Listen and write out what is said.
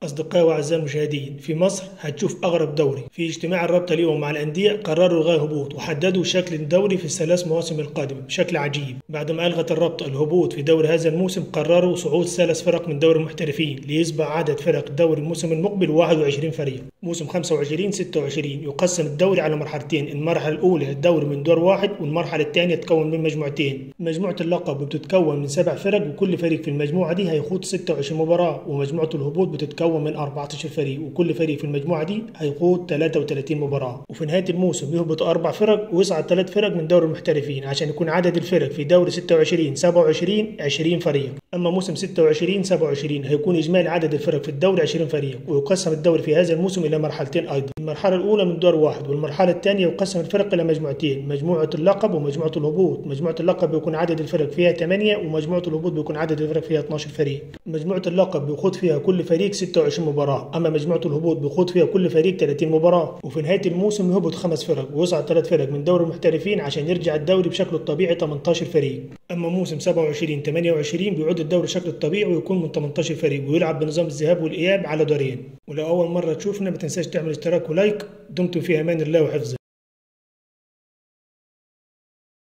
أصدقائي وأعزائي المشاهدين، في مصر هتشوف أغرب دوري. في اجتماع الرابطة اليوم مع الأندية قرروا إلغاء الهبوط وحددوا شكل الدوري في الثلاث مواسم القادمة بشكل عجيب. بعد ما ألغت الرابطة الهبوط في دوري هذا الموسم، قرروا صعود 3 فرق من دوري المحترفين ليصبح عدد فرق الدوري الموسم المقبل 21 فريق. موسم 25-26 يقسم الدوري على مرحلتين، المرحلة الأولى الدوري من دور واحد، والمرحلة الثانية تتكون من مجموعتين. مجموعة اللقب بتتكون من 7 فرق، وكل فريق في المجموعة دي هيخوض 26 مباراة، ومجموعة الهبوط بتتكون من 14 فريق، وكل فريق في المجموعة دي هيخوض 33 مباراة. وفي نهاية الموسم يهبط 4 فرق ويصعد 3 فرق من دوري المحترفين، عشان يكون عدد الفرق في دوري 26-27 20 فريق. أما موسم 26-27 هيكون إجمالي عدد الفرق في الدوري 20 فريق، ويقسم الدوري في هذا الموسم إلى مرحلتين أيضا. المرحلة الأولى من دور واحد، والمرحلة الثانية يقسم الفرق إلى مجموعتين، مجموعة اللقب ومجموعة الهبوط. مجموعة اللقب بيكون عدد الفرق فيها 8، ومجموعة الهبوط بيكون عدد الفرق فيها 12 فريق. مجموعة اللقب بيخوض فيها كل فريق 26 مباراة، أما مجموعة الهبوط بيخوض فيها كل فريق 30 مباراة. وفي نهاية الموسم يهبط 5 فرق ويصعد 3 فرق من دوري المحترفين، عشان يرجع الدوري بشكله الطبيعي 18 فريق. أما موسم 27-28 بيعود الدوري شكله الطبيعي ويكون من 18 فريق، ويلعب بنظام الذهاب والإياب على دورين. ولو أول مرة تشوفنا ما تنساش تعمل اشتراك ولايك. دمتم في أمان الله وحفظه.